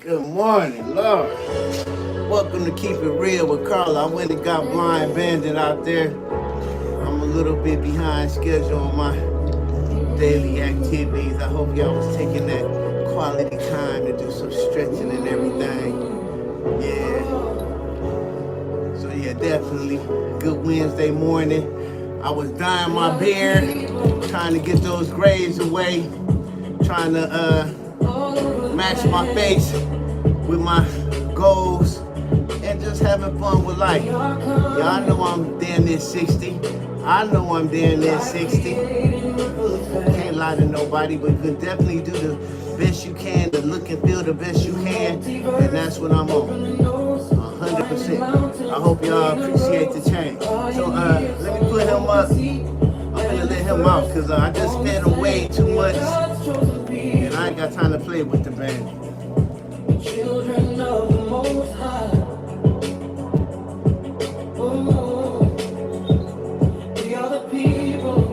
Good morning, Lord. Welcome to Keep It Real with Carla. I went and got blind banded out there. I'm a little bit behind schedule on my daily activities. I hope y'all was taking that quality time to do some stretching and everything. Yeah. So yeah, definitely good Wednesday morning. I was dyeing my beard, trying to get those grays away, trying to match my face with my goals and just having fun with life. Y'all know I'm damn near 60. I know I'm damn near 60. Can't lie to nobody, but you can definitely do the best you can, to look and feel the best you can, and that's what I'm on. 100%. I hope y'all appreciate the change. So let me put him up. I'm gonna let him out because I just fed him way too much, and I ain't got time to play with the band. Children of the Most High. Oh, we are the people.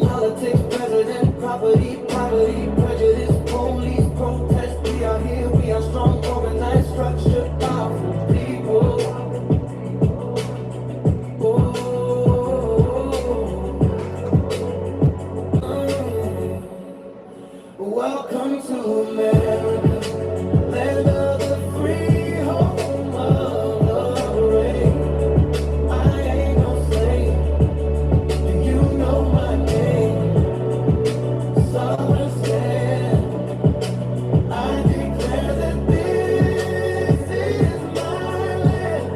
Politics, president, property, prejudice, police, protest. We are here, we are strong, organized, structured, powerful people. Welcome to America. Land of the free, home of the brave. I ain't no slave. Do you know my name? Sovereign stand. I declare that this is my land.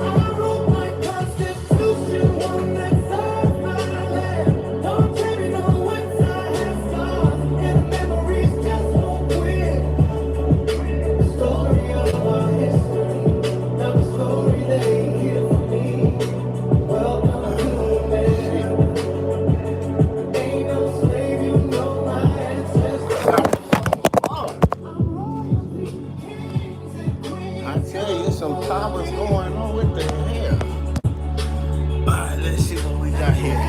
I wrote my constitution, one that serves my land. Don't tell me no whence I have scars, and memories just won't quit. Story of our history, now the story they hear from me. Welcome to America. Ain't no slave, you know my ancestors. I tell you, some problems going on with the hair. Alright, let's see what we got here.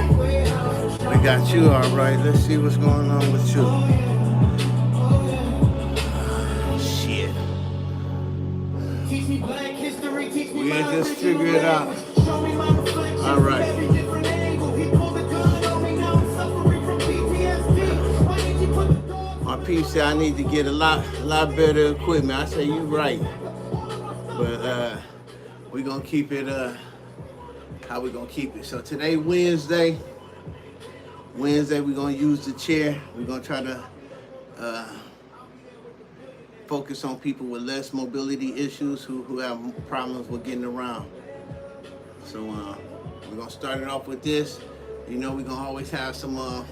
We got you alright. Let's see what's going on with you. Shit. We ain't just figure it out. Alright. My peeps said I need to get a lot better equipment. I say you right. But we're gonna keep it how we gonna keep it. So today Wednesday we're gonna use the chair. We're gonna try to focus on people with less mobility issues who have problems with getting around. So we're gonna start it off with this. You know, we're gonna always have some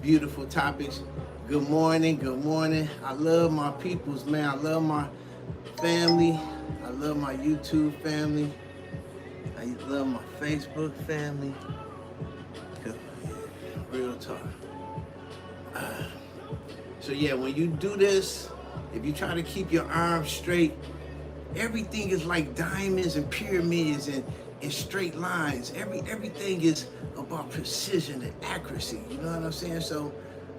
beautiful topics. Good morning. I love my peoples, man. I love my family. I love my YouTube family. I love my Facebook family. Real talk. So yeah, when you do this, if you try to keep your arms straight, everything is like diamonds and pyramids and straight lines. Everything is about precision and accuracy. You know what I'm saying? So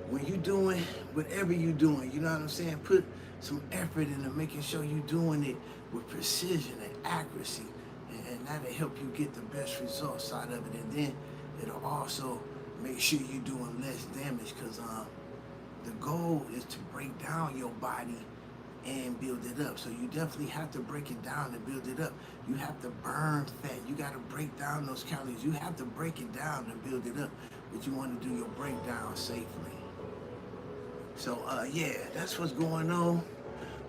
when you're doing whatever you're doing, you know what I'm saying? Put some effort into making sure you're doing it with precision and accuracy. And that'll help you get the best results out of it. And then it'll also make sure you're doing less damage, because the goal is to break down your body and build it up. So you definitely have to break it down and build it up. You have to burn fat. You got to break down those calories. You have to break it down and build it up. But you want to do your breakdown safely. So yeah, that's what's going on.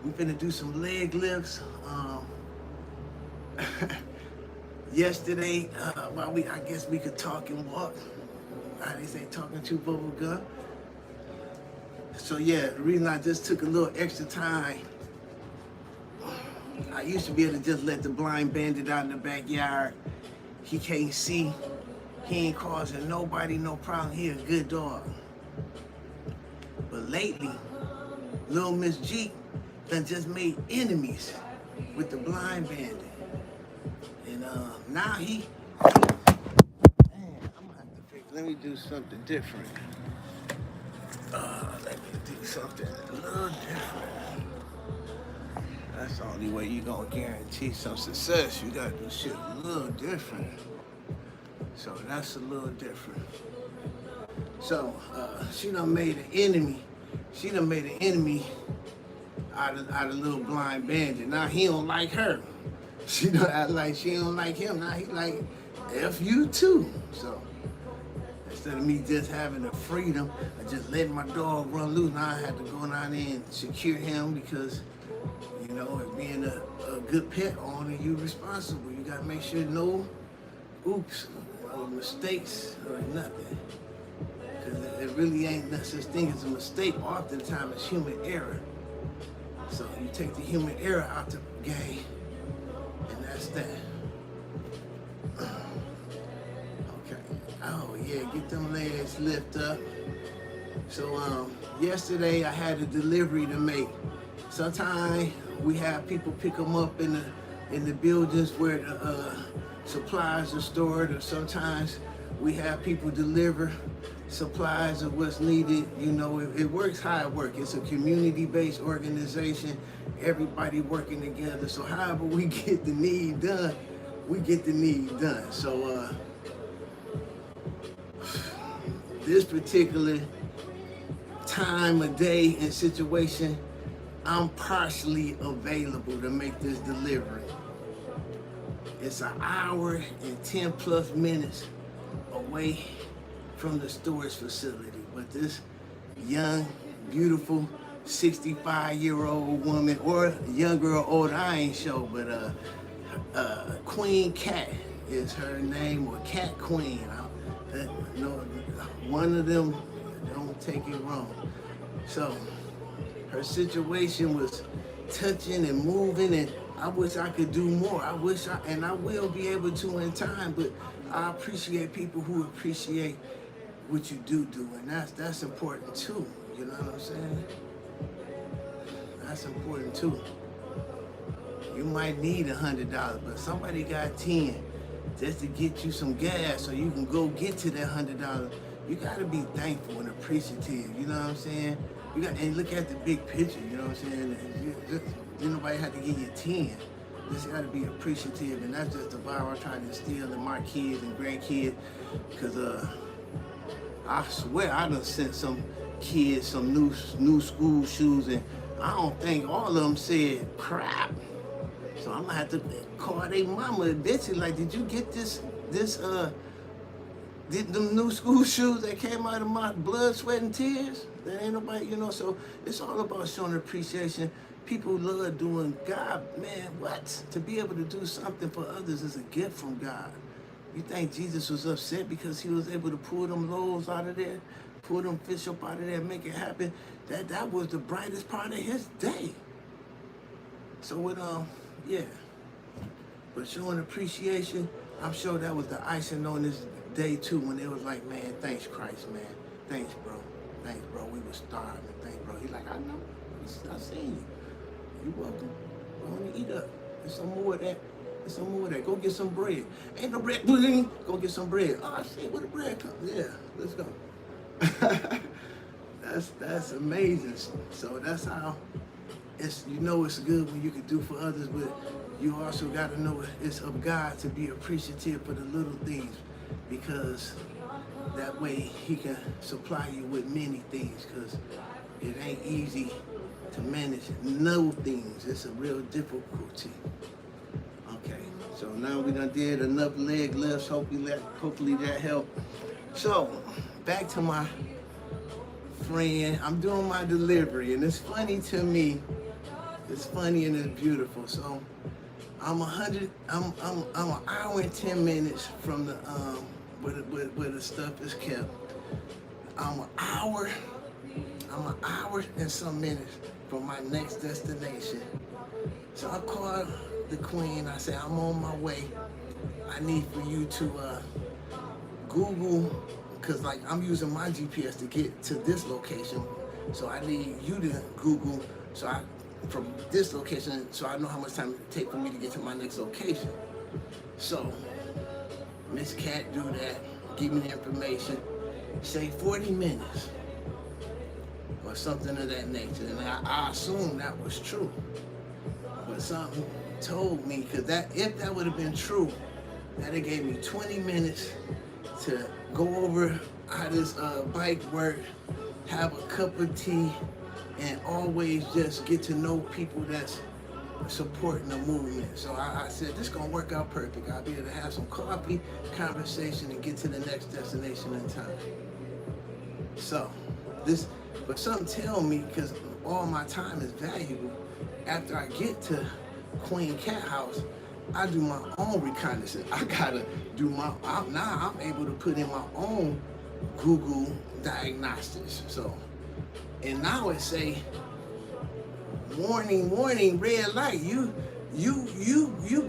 We're gonna do some leg lifts. Yesterday, I guess we could talk and walk. They say talking to bubble gum. So yeah, the reason I just took a little extra time, I used to be able to just let the blind bandit out in the backyard. He can't see. He ain't causing nobody no problem. He a good dog. But lately, little Miss G done just made enemies with the blind bandit. And now he, man, I'm gonna have to fix, let me do something different. Let me do something a little different. That's the only way you're gonna guarantee some success. You gotta do shit a little different. So that's a little different. So she done made an enemy. She done made an enemy out of little blind bandit. Now he don't like her. She done act like she don't like him. Now he like F you too. So instead of me just having the freedom of just letting my dog run loose, now I had to go down there and secure him because, you know, being a good pet owner, you're responsible. You gotta make sure no oops or mistakes or nothing. Because it really ain't no such thing as a mistake. Oftentimes it's human error. So you take the human error out the game, and that's that. Okay. Oh yeah, get them legs lift up. So yesterday I had a delivery to make. Sometimes we have people pick them up in the buildings where the supplies are stored, or sometimes we have people deliver supplies of what's needed. You know, it works how it works. It's a community-based organization, everybody working together. So however we get the need done, we get the need done. So this particular time of day and situation, I'm partially available to make this delivery. It's an hour and 10 plus minutes away from the storage facility, but this young, beautiful 65-year-old woman, or younger or older, I ain't sure, but Queen Cat is her name, or Cat Queen. No, one of them, don't take it wrong. So her situation was touching and moving, and I wish I could do more. I will be able to in time, but I appreciate people who appreciate what you do, and that's important too. You know what I'm saying? That's important too. You might need $100, but somebody got 10 just to get you some gas so you can go get to that $100. You gotta be thankful and appreciative. You know what I'm saying? You got and look at the big picture. You know what I'm saying? Nobody had to give you 10. Just gotta be appreciative, and that's just the vibe I try to instill in my kids and grandkids, because I swear I done sent some kids some new school shoes, and I don't think all of them said crap. So I'm gonna have to call their mama and bitch it, like, did you get did them new school shoes that came out of my blood, sweat, and tears? There ain't nobody, you know, so it's all about showing appreciation. People love doing God, man, what? To be able to do something for others is a gift from God. You think Jesus was upset because he was able to pull them loaves out of there, pull them fish up out of there, make it happen? That was the brightest part of his day. So yeah. But showing appreciation, I'm sure that was the icing on this day too, when it was like, man, thanks Christ, man. Thanks, bro. Thanks, bro. We were starving. Thanks, bro. He's like, I know. I seen you. You welcome. Go on and eat up. There's some more of that. There's some more of that. Go get some bread. Ain't no bread. Go get some bread. Oh shit, where the bread come? Yeah, let's go. That's amazing. So that's how it's, you know, it's good when you can do for others, but you also got to know it's of God to be appreciative for the little things, because that way he can supply you with many things, because it ain't easy to manage no things. It's a real difficulty. Okay, so now we done did enough leg lifts. Hopefully that helped. So back to my friend. I'm doing my delivery, and it's funny to me. It's funny and it's beautiful. So I'm an hour and 10 minutes from the where the stuff is kept. I'm an hour and some minutes from my next destination. So I called the queen. I said, I'm on my way. I need for you to Google, because like I'm using my GPS to get to this location. So I need you to Google from this location, so I know how much time it take for me to get to my next location. So Miss Cat do that, give me the information, say 40 minutes. or something of that nature. And I assumed that was true. But something told me, because if that would have been true, that it gave me 20 minutes to go over how this bike worked, have a cup of tea, and always just get to know people that's supporting the movement. So I said, this is gonna work out perfect. I'll be able to have some coffee, conversation, and get to the next destination in time. So but something tell me, because all my time is valuable, after I get to Queen Cat House, I do my own reconnaissance. I gotta do now I'm able to put in my own Google diagnostics. So, and now it say, warning, warning, red light. You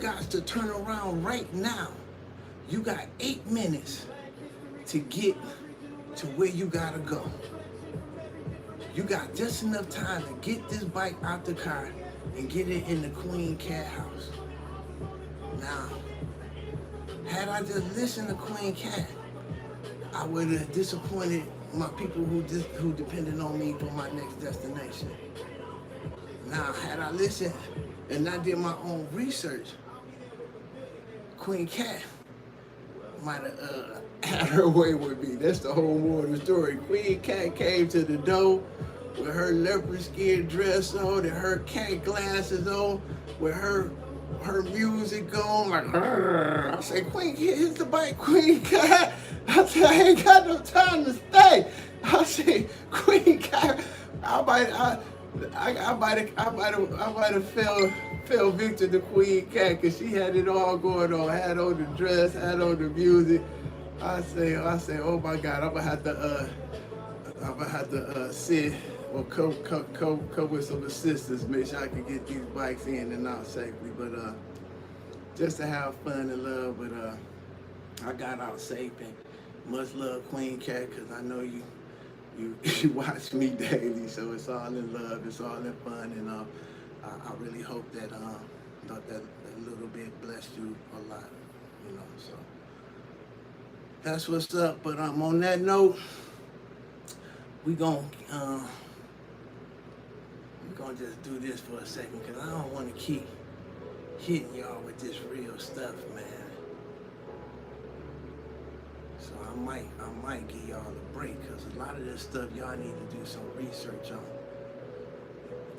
got to turn around right now. You got 8 minutes to get to where you gotta go. You got just enough time to get this bike out the car and get it in the Queen Cat House. Now, had I just listened to Queen Cat, I would have disappointed my people who depended on me for my next destination. Now, had I listened and I did my own research, Queen Cat might have had her way with me. That's the whole moral of the story. Queen Cat came to the door with her leopard skin dress on and her cat glasses on, with her music going, like, I say, Queen, here's the bike, Queen Cat. I said, I ain't got no time to stay. I say, Queen Cat, I might have fell victim to Queen Cat, because she had it all going on. Had on the dress, had on the music. I say, oh my God, I'm gonna have to sit or come with some assistance, make sure I can get these bikes in and out safely. But just to have fun and love. But I got out safe, and much love, Queen Cat, because I know you watch me daily, so it's all in love, it's all in fun, and I really hope that that little bit blessed you a lot, so that's what's up. But on that note, we're gonna just do this for a second, because I don't want to keep hitting y'all with this real stuff, man. So I might give y'all a break, because a lot of this stuff y'all need to do some research on.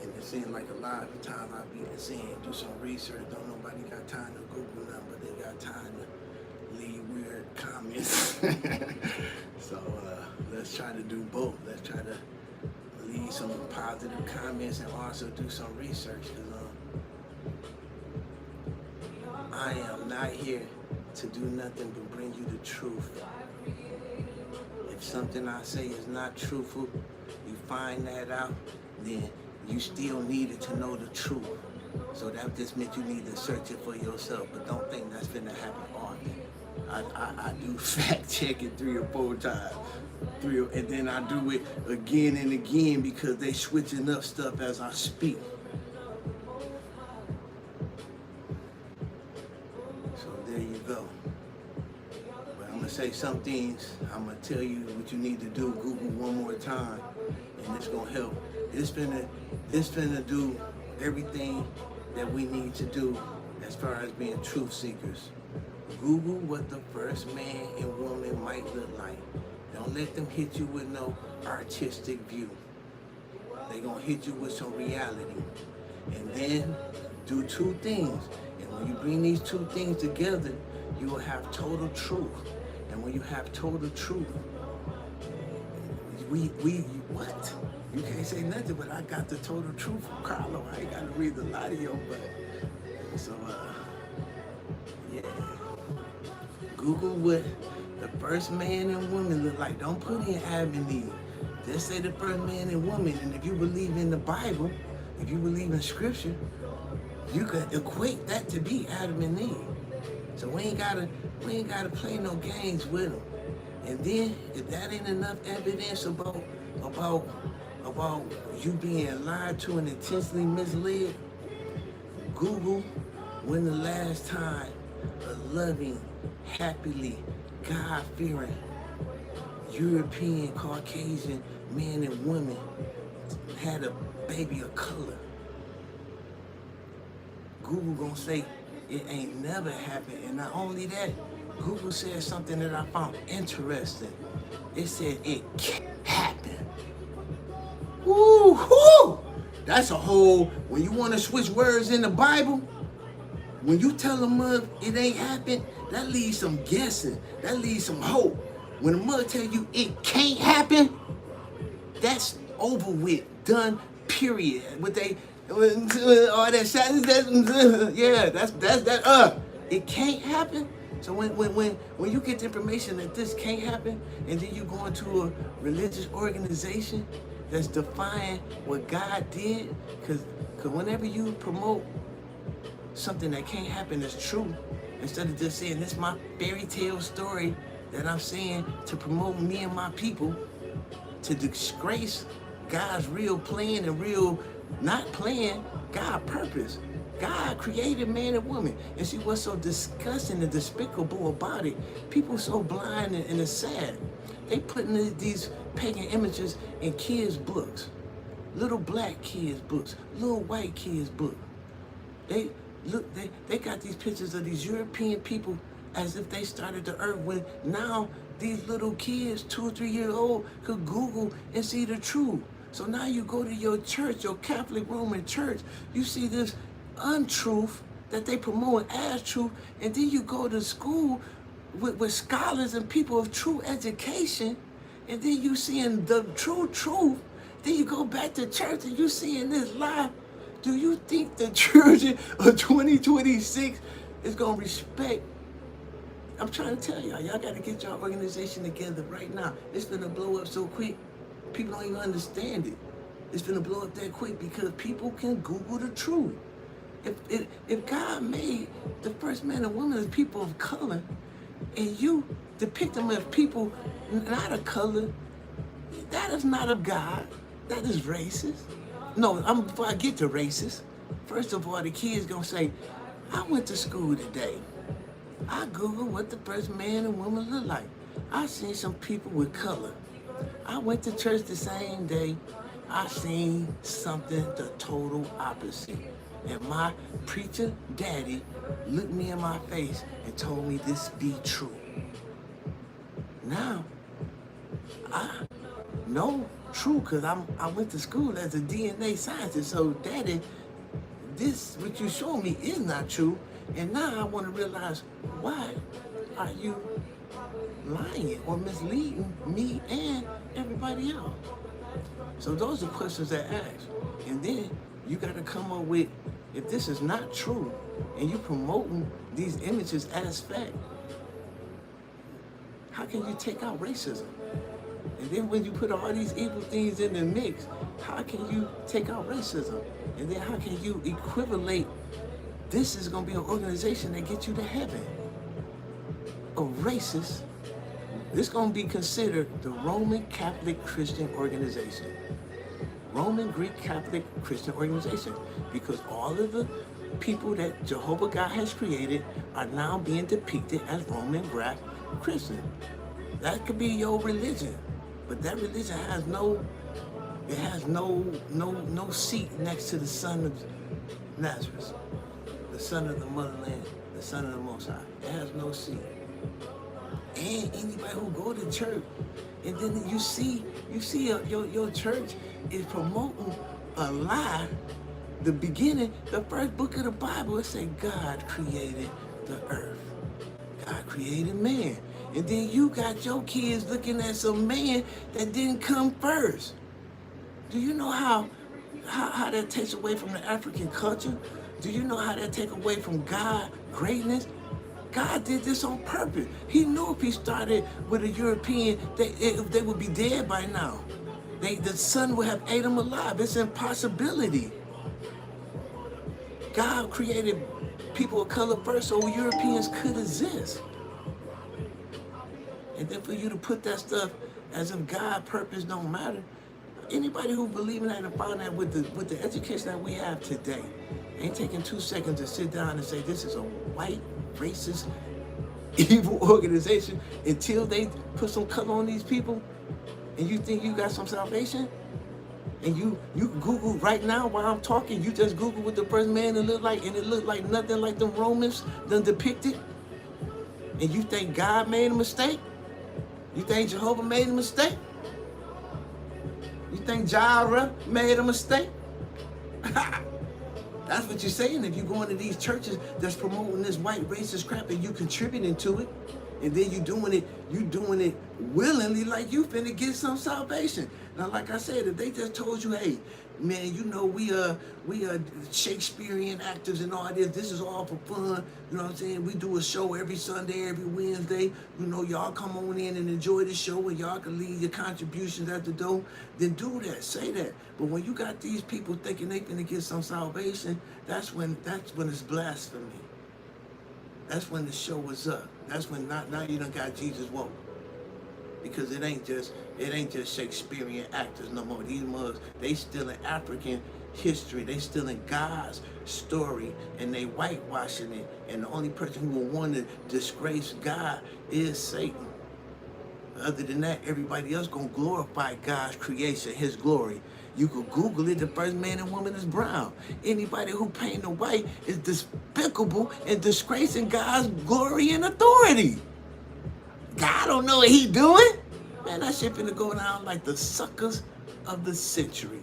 And it seems like a lot of times I be saying do some research. Don't nobody got time to Google them, but they got time to leave weird comments. So let's try to do both. Let's try to leave some positive comments and also do some research, because I am not here to do nothing but bring you the truth. If something I say is not truthful, you find that out, then you still needed to know the truth. So that just meant you need to search it for yourself, but don't think that's gonna happen often. I do fact check it 3 or 4 times, and then I do it again and again, because they switching up stuff as I speak. So there you go. But I'm gonna say some things. I'm gonna tell you what you need to do. Google one more time, and it's gonna help. It's finna do everything that we need to do as far as being truth seekers. Google what the first man and woman might look like. Don't let them hit you with no artistic view. They're gonna hit you with some reality. And then do 2 things. And when you bring these 2 things together, you will have total truth. And when you have total truth, what? You can't say nothing, but I got the total truth from Carlo. I ain't got to read the lie to your butt. So, yeah. Google what the first man and woman look like. Don't put in Adam and Eve. Just say the first man and woman. And if you believe in the Bible, if you believe in Scripture, you could equate that to be Adam and Eve. So we ain't gotta play no games with them. And then, if that ain't enough evidence about you being lied to and intentionally misled, Google when the last time a loving, happily, God-fearing, European, Caucasian man and woman had a baby of color, Google gonna say it ain't never happened. And not only that, Google said something that I found interesting. It said it can't happen. Woo hoo! That's a whole, when you want to switch words in the Bible, when you tell a mug it ain't happened, that leaves some guessing. That leaves some hope. When a mug tell you it can't happen, that's over with, done, period. What they, all that shit, yeah, that's that. It can't happen. So when you get the information that this can't happen, and then you go into a religious organization that's defying what God did, because whenever you promote something that can't happen as true, instead of just saying this is my fairy tale story that I'm saying to promote me and my people, to disgrace God's real plan and real not plan, God purpose. God created man and woman. And see what's so disgusting and despicable about it? People so blind and it's sad. They putting these pagan images in kids' books. Little black kids' books, little white kids' books. They got these pictures of these European people as if they started the earth, when now these little kids, 2 or 3 years old, could Google and see the truth. So now you go to your church, your Catholic Roman church, you see this untruth that they promote as truth, and then you go to school with scholars and people of true education, and then you seeing the true truth, then you go back to church and you seeing this lie. Do you think the children of 2026 is going to respect? I'm trying to tell y'all got to get your organization together right now. It's going to blow up so quick, people don't even understand it. It's going to blow up that quick because people can Google the truth. If God made the first man and woman as people of color, and you depict them as people not of color, that is not of God. That is racist. No, before I get to racist, first of all, the kid's going to say, I went to school today. I Googled what the first man and woman look like. I seen some people with color. I went to church the same day. I seen something the total opposite. And my preacher daddy looked me in my face and told me this be true. Now, I know true because I went to school as a DNA scientist. So daddy, this what you show me is not true. And now I want to realize, why are you lying or misleading me and everybody else? So those are questions that ask. And then you got to come up with, if this is not true and you promoting these images as fact, how can you take out racism? And then when you put all these evil things in the mix, how can you take out racism? And then how can you equivalate, this is going to be an organization that gets you to heaven? A racist, this is going to be considered the Roman Catholic Christian organization. Roman Greek Catholic Christian organization. Because all of the people that Jehovah God has created are now being depicted as Roman Greek Christian. That could be your religion. But that religion has no seat next to the Son of Nazareth, the Son of the Motherland, the Son of the Most High. It has no seat. And anybody who go to church, and then you see your church is promoting a lie. The beginning, the first book of the Bible, it say God created the earth. God created man. And then you got your kids looking at some man that didn't come first. Do you know how that takes away from the African culture? Do you know how that takes away from God's greatness? God did this on purpose. He knew if he started with a European, they would be dead by now. The sun would have ate them alive. It's an impossibility. God created people of color first so Europeans could exist. And then for you to put that stuff as if God's purpose don't matter, anybody who believes in that and find that with the education that we have today, ain't taking 2 seconds to sit down and say this is a white, racist, evil organization until they put some color on these people, and you think you got some salvation? And you Google right now while I'm talking, you just Google what the first man looked like, and it looked like nothing like the Romans done depicted. And you think God made a mistake? You think Jehovah made a mistake? You think Jireh made a mistake? That's what you're saying if you go into these churches that's promoting this white racist crap and you contributing to it, and then you doing it willingly, like you finna get some salvation. Now, like I said, if they just told you, hey, man, you know, we are Shakespearean actors and all this is all for fun, you know what I'm saying? We do a show every Sunday, every Wednesday, you know, y'all come on in and enjoy the show, and y'all can leave your contributions at the door, then do that, say that. But when you got these people thinking they finna get some salvation, that's when it's blasphemy. That's when the show is up. That's when now you done got Jesus woke. Because it ain't just Shakespearean actors no more. These mugs, they still in African history. They still in God's story, and they whitewashing it. And the only person who will want to disgrace God is Satan. Other than that, everybody else gonna glorify God's creation, His glory. You could Google it. The first man and woman is brown. Anybody who painted white is despicable and disgracing God's glory and authority. God don't know what He doing. Man, that shit finna go down like the suckers of the century.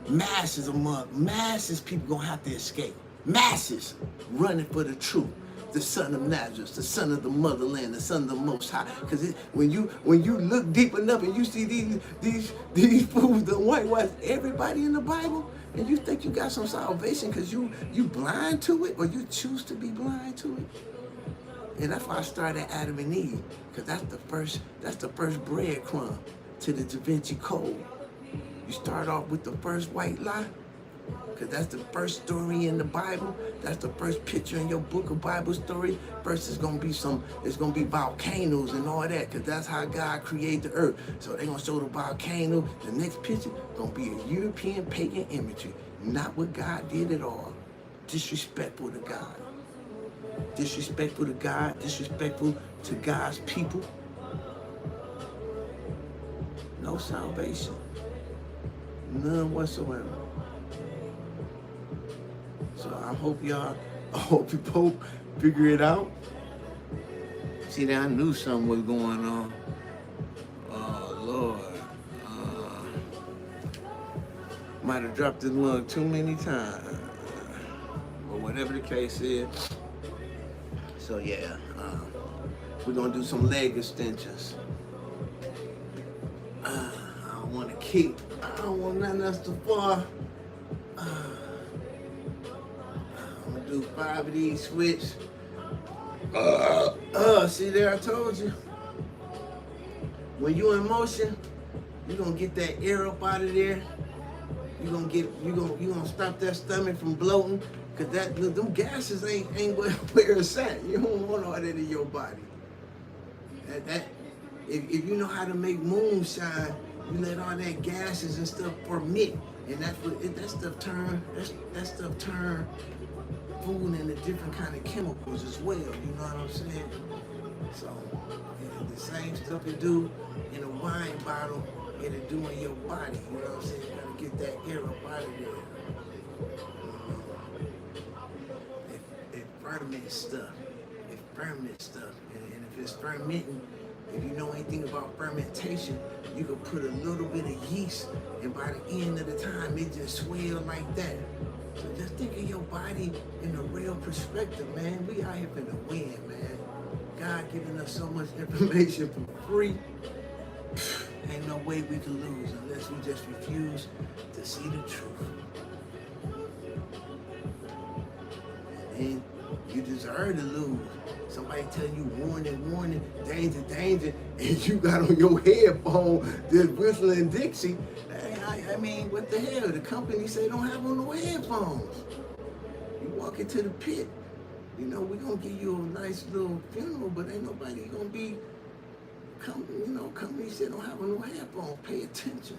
Masses people gonna have to escape. Masses running for the truth. The son of Nazareth, the son of the motherland, the son of the Most High. Because when you look deep enough and you see these fools, the whitewash everybody in the Bible, and you think you got some salvation because you blind to it, or you choose to be blind to it. And that's why I started Adam and Eve, because that's the first breadcrumb to the Da Vinci Code. You start off with the first white lie, because that's the first story in the Bible. That's the first picture in your book of Bible story. First it's gonna be volcanoes and all that, because that's how God created the earth. So they're gonna show the volcano. The next picture gonna be a European pagan imagery, not what God did at all. Disrespectful to God. Disrespectful to God, disrespectful to God's people. No salvation. None whatsoever. So I hope you figure it out. See, that I knew something was going on. Oh, Lord. Might have dropped this mug too many times. But whatever the case is. So yeah, we're gonna do some leg extensions. I don't want nothing else to fall. I'm gonna do 5 of these switches. See there, I told you. When you in motion, you're gonna get that air up out of there. You're gonna stop that stomach from bloating. Cause them gases ain't where it's at. You don't want all that in your body. If you know how to make moonshine, you let all that gases and stuff ferment, and that stuff turn food into different kind of chemicals as well. You know what I'm saying? So the same stuff you do in a wine bottle, it'll do in your body. You know what I'm saying? You gotta get that air up out of there. It ferments stuff. And if it's fermenting, if you know anything about fermentation, you can put a little bit of yeast, and by the end of the time, it just swell like that. So just think of your body in a real perspective, man. We out here finna win, man. God giving us so much information for free. Ain't no way we can lose unless we just refuse to see the truth. And you deserve to lose. Somebody telling you warning, warning, danger, danger, and you got on your headphone this whistling Dixie. I mean, what the hell? The company say don't have on no headphones. You walk into the pit. You know, we're gonna give you a nice little funeral, but ain't nobody gonna be company said don't have on no headphones. Pay attention.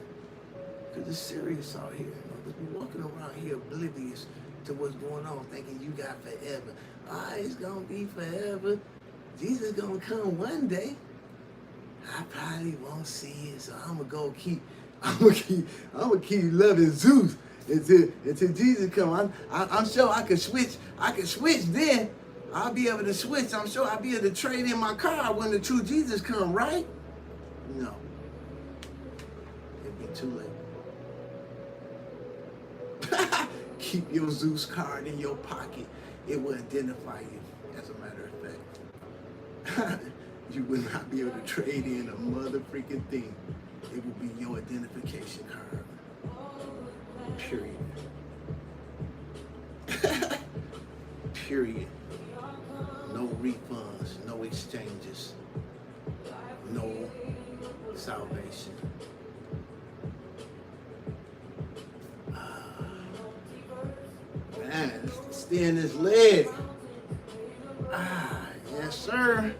Cause it's serious out here. You know, cause we walking around here oblivious to what's going on, thinking you got forever. It's gonna be forever. Jesus gonna come one day. I probably won't see it, so I'm gonna go keep I'm gonna keep loving Zeus until Jesus come. I'm sure I could switch. I could switch then. I'll be able to switch. I'm sure I'll be able to trade in my car when the true Jesus come, right? No. It'd be too late. Keep your Zeus card in your pocket. It will identify you, as a matter of fact. You will not be able to trade in a mother freaking thing. It will be your identification card. Period. Period. No refunds, no exchanges, no salvation. Man, stay in this leg. Yes, sir.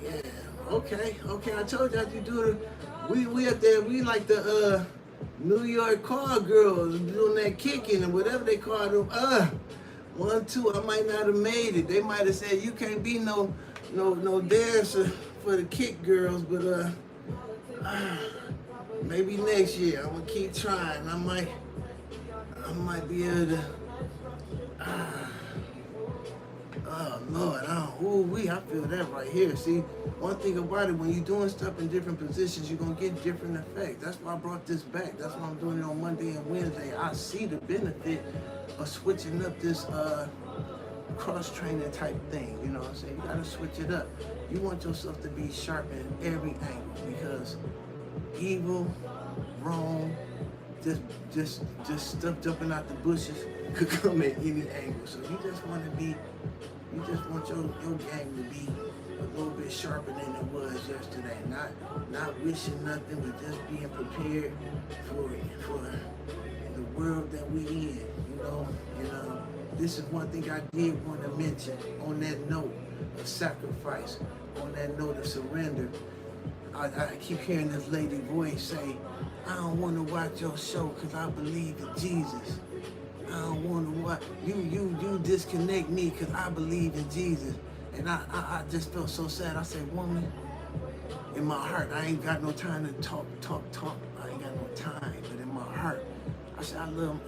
Yeah. Okay. I told you you do the. We up there. We like the New York car girls doing that kicking and whatever they call them. 1, 2. I might not have made it. They might have said you can't be no dancer for the kick girls, but maybe next year I'm gonna keep trying. I might be able to. Oh Lord, I feel that right here. See, one thing about it, when you're doing stuff in different positions, you're gonna get different effects. That's why I brought this back. That's why I'm doing it on Monday and Wednesday. I see the benefit of switching up this cross-training type thing. You know what I'm saying? You gotta switch it up. You want yourself to be sharp in every angle, because evil, wrong, just stuff jumping out the bushes could come at any angle. So you just want your game to be a little bit sharper than it was yesterday. Not wishing nothing, but just being prepared for the world that we in. You know, this is one thing I did want to mention on that note of sacrifice, on that note of surrender. I keep hearing this lady voice say, I don't want to watch your show because I believe in Jesus. I don't want to watch, you disconnect me because I believe in Jesus. And I just felt so sad. I said, woman, in my heart, I ain't got no time to talk. I ain't got no time. But in my heart, I said, I love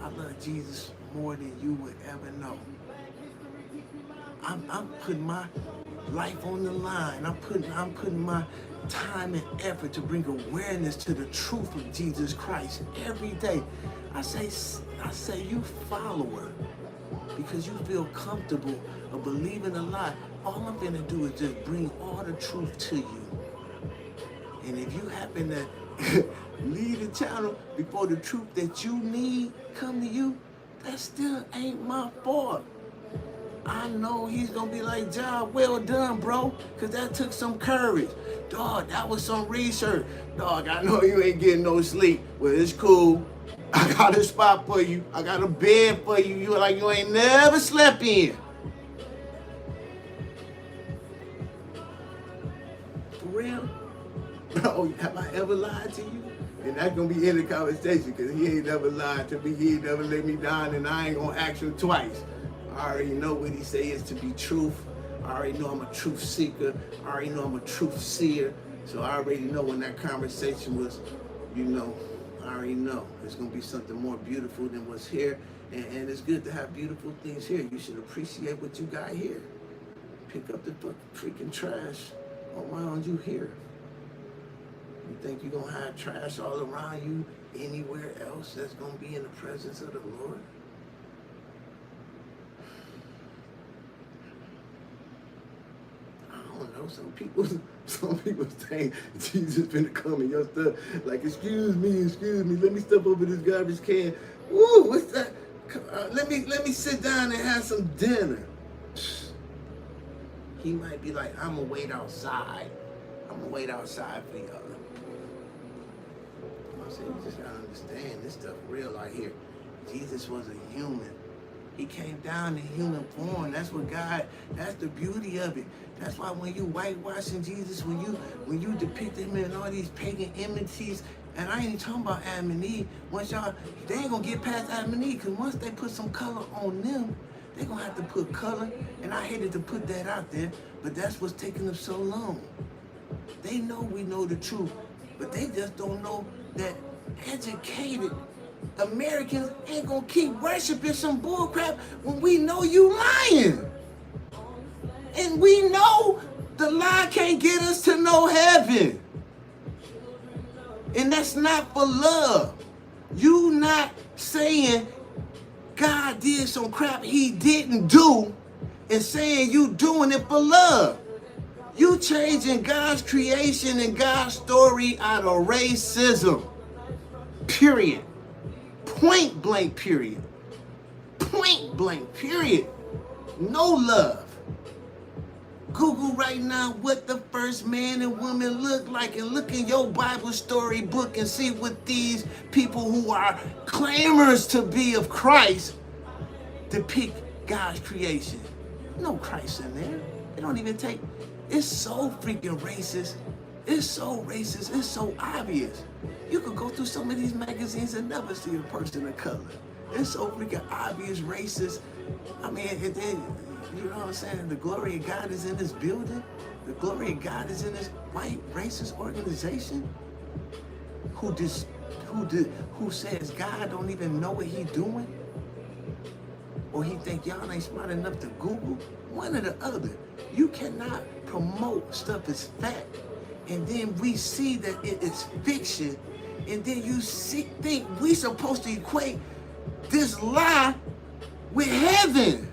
Jesus more than you would ever know. I'm putting my life on the line. I'm putting my time and effort to bring awareness to the truth of Jesus Christ every day. I say you follower because you feel comfortable of believing a lie. All I'm gonna do is just bring all the truth to you. And if you happen to leave the channel before the truth that you need come to you, that still ain't my fault. I know he's gonna be like, job well done, bro, because that took some courage. Dog, that was some research. Dog, I know you ain't getting no sleep. Well, it's cool. I got a spot for you. I got a bed for you. You like you ain't never slept in. For real? Oh, have I ever lied to you? And that's gonna be in the conversation, because he ain't never lied to me. He ain't never let me down, and I ain't gonna ask him twice. I already know what he say is to be truth. I already know I'm a truth seeker. I already know I'm a truth seer. So I already know when that conversation was, I already know it's gonna be something more beautiful than what's here. And it's good to have beautiful things here. You should appreciate what you got here. Pick up the freaking trash around you here. You think you're gonna have trash all around you anywhere else that's gonna be in the presence of the Lord? I don't know. Some people think Jesus finna come in your stuff. Like, excuse me, let me step over this garbage can. Ooh, what's that? Let me sit down and have some dinner. He might be like, I'm gonna wait outside. I'm gonna wait outside for y'all. I said, you just gotta understand this stuff real out here. Jesus was a human. He came down in human form. That's what God, that's the beauty of it. That's why when you whitewashing Jesus, when you depict him in all these pagan images, and I ain't even talking about Adam and Eve, they ain't gonna get past Adam and Eve, because once they put some color on them, they're gonna have to put color, and I hated to put that out there, but that's what's taking them so long. They know we know the truth. But they just don't know that educated Americans ain't gonna keep worshiping some bullcrap when we know you lying. And we know the lie can't get us to no heaven. And that's not for love. You not saying God did some crap he didn't do and saying you doing it for love. You changing God's creation and God's story out of racism. Period. Point blank period. Point blank period. No love. Google right now what the first man and woman look like and look in your Bible story book and see what these people who are claimers to be of Christ depict God's creation. No Christ in there. They don't even take. It's so freaking racist. It's so racist. It's so obvious. You could go through some of these magazines and never see a person of color. It's so freaking obvious racist. I mean, you know what I'm saying? The glory of God is in this building. The glory of God is in this white racist organization who says God don't even know what he doing, or he think y'all ain't smart enough to Google. One or the other. You cannot promote stuff as fact, and then we see that it is fiction, and then you think we supposed to equate this lie with heaven.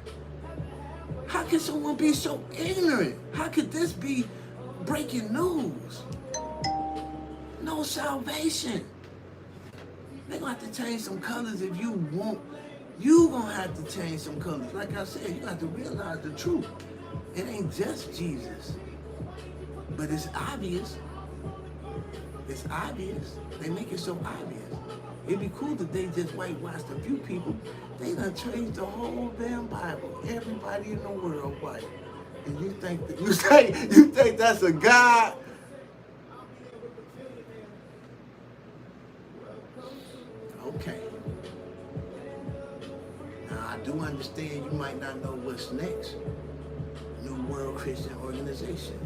How can someone be so ignorant? How could this be breaking news? No salvation. They're gonna have to change some colors if you want. You gonna have to change some colors. Like I said, you have to realize the truth. It ain't just Jesus, but it's obvious. It's obvious. They make it so obvious. It'd be cool if they just whitewashed a few people. They done changed the whole damn Bible. Everybody in the world white. And you think that, you think that's a God? Okay. Now I do understand you might not know what's next. New World Christian Organization.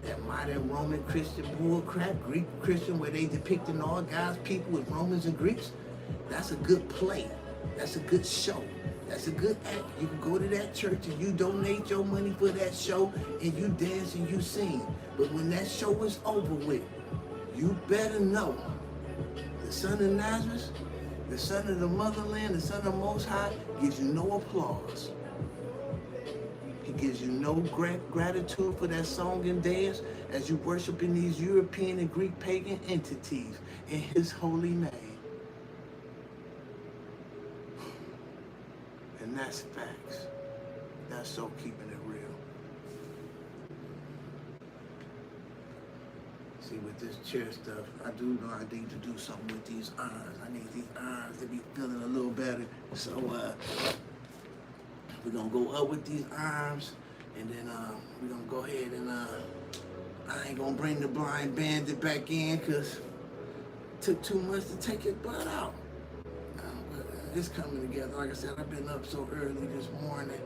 That modern Roman Christian bullcrap, Greek Christian, where they depicting all God's people as Romans and Greeks. That's a good play. That's a good show. That's a good act. You can go to that church and you donate your money for that show and you dance and you sing. But when that show is over with, you better know the Son of Nazareth, the Son of the Motherland, the Son of the Most High gives you no applause. He gives you no gratitude for that song and dance as you worship in these European and Greek pagan entities in his holy name. And that's facts. That's so keeping it real. See, with this chair stuff, I do know I need to do something with these arms. I need these arms to be feeling a little better. So, we're gonna go up with these arms, and then we're gonna go ahead and I ain't gonna bring the blind bandit back in because it took too much to take his butt out. But it's coming together. Like I said, I've been up so early this morning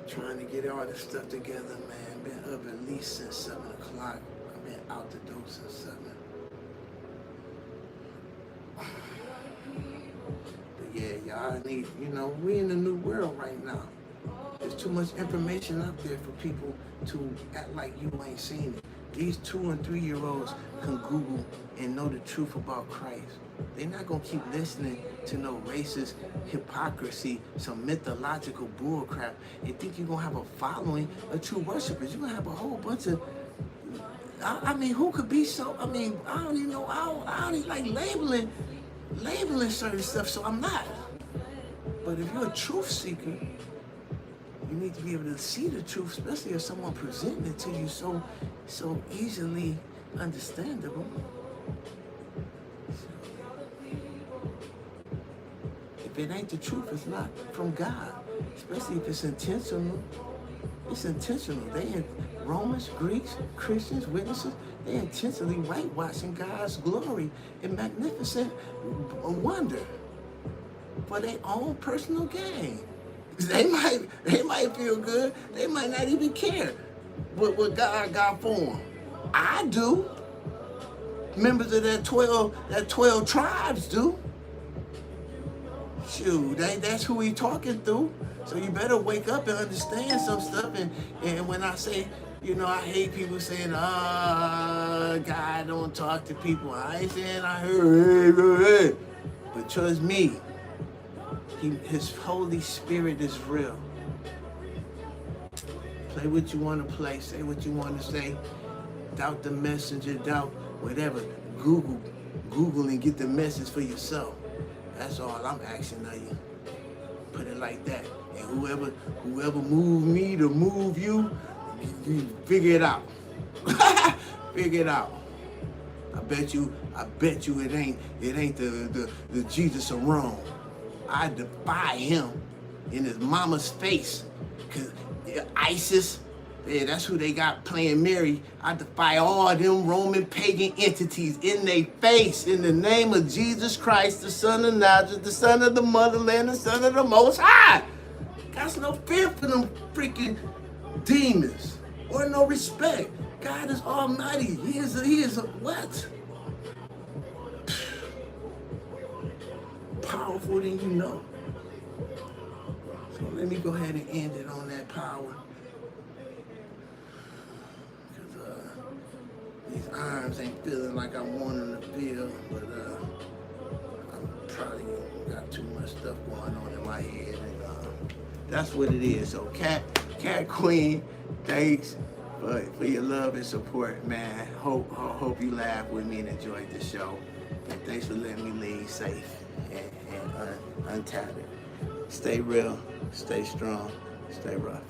trying to get all this stuff together, man. Been up at least since 7 o'clock. I've been out the door since 7. Yeah, y'all need, we in the new world right now. There's too much information out there for people to act like you ain't seen it. These 2- and 3-year-olds can Google and know the truth about Christ. They're not gonna keep listening to no racist hypocrisy, some mythological bullcrap, and think you're gonna have a following of true worshipers. You're gonna have a whole bunch of, I mean, who could be so, I don't even know, I don't even like labeling certain stuff, so I'm not. But if you're a truth seeker, you need to be able to see the truth, especially if someone presenting it to you so easily understandable. If it ain't the truth, it's not from God. Especially if it's intentional. It's intentional. Romans, Greeks, Christians, witnesses, they intentionally whitewashing God's glory and magnificent wonder for their own personal gain. They might feel good. They might not even care what God got for them. I do. members of that 12 tribes do. Shoot, that's who he talking through. So you better wake up and understand some stuff. And when I say, you know, I hate people saying, God don't talk to people. I ain't saying I heard, hey. But trust me, his Holy Spirit is real. Play what you want to play, say what you want to say. Doubt the messenger, doubt whatever. Google and get the message for yourself. That's all I'm asking of you. Put it like that. And whoever moved me to move you figure it out. Figure it out. I bet you it ain't the Jesus of Rome. I defy him in his mama's face. Cause ISIS, yeah, that's who they got playing Mary. I defy all them Roman pagan entities in their face in the name of Jesus Christ, the Son of Nazareth, the Son of the Motherland, the Son of the Most High. Got no fear for them freaking demons or no respect. God is almighty. He is a what? Powerful than you know. So let me go ahead and end it on that power. Because these arms ain't feeling like I want them to feel, but I'm probably got too much stuff going on in my head. And that's what it is. So Cat Queen, thanks for your love and support, man. Hope you laughed with me and enjoyed the show. And thanks for letting me leave safe and untethered. Stay real, stay strong, stay rough.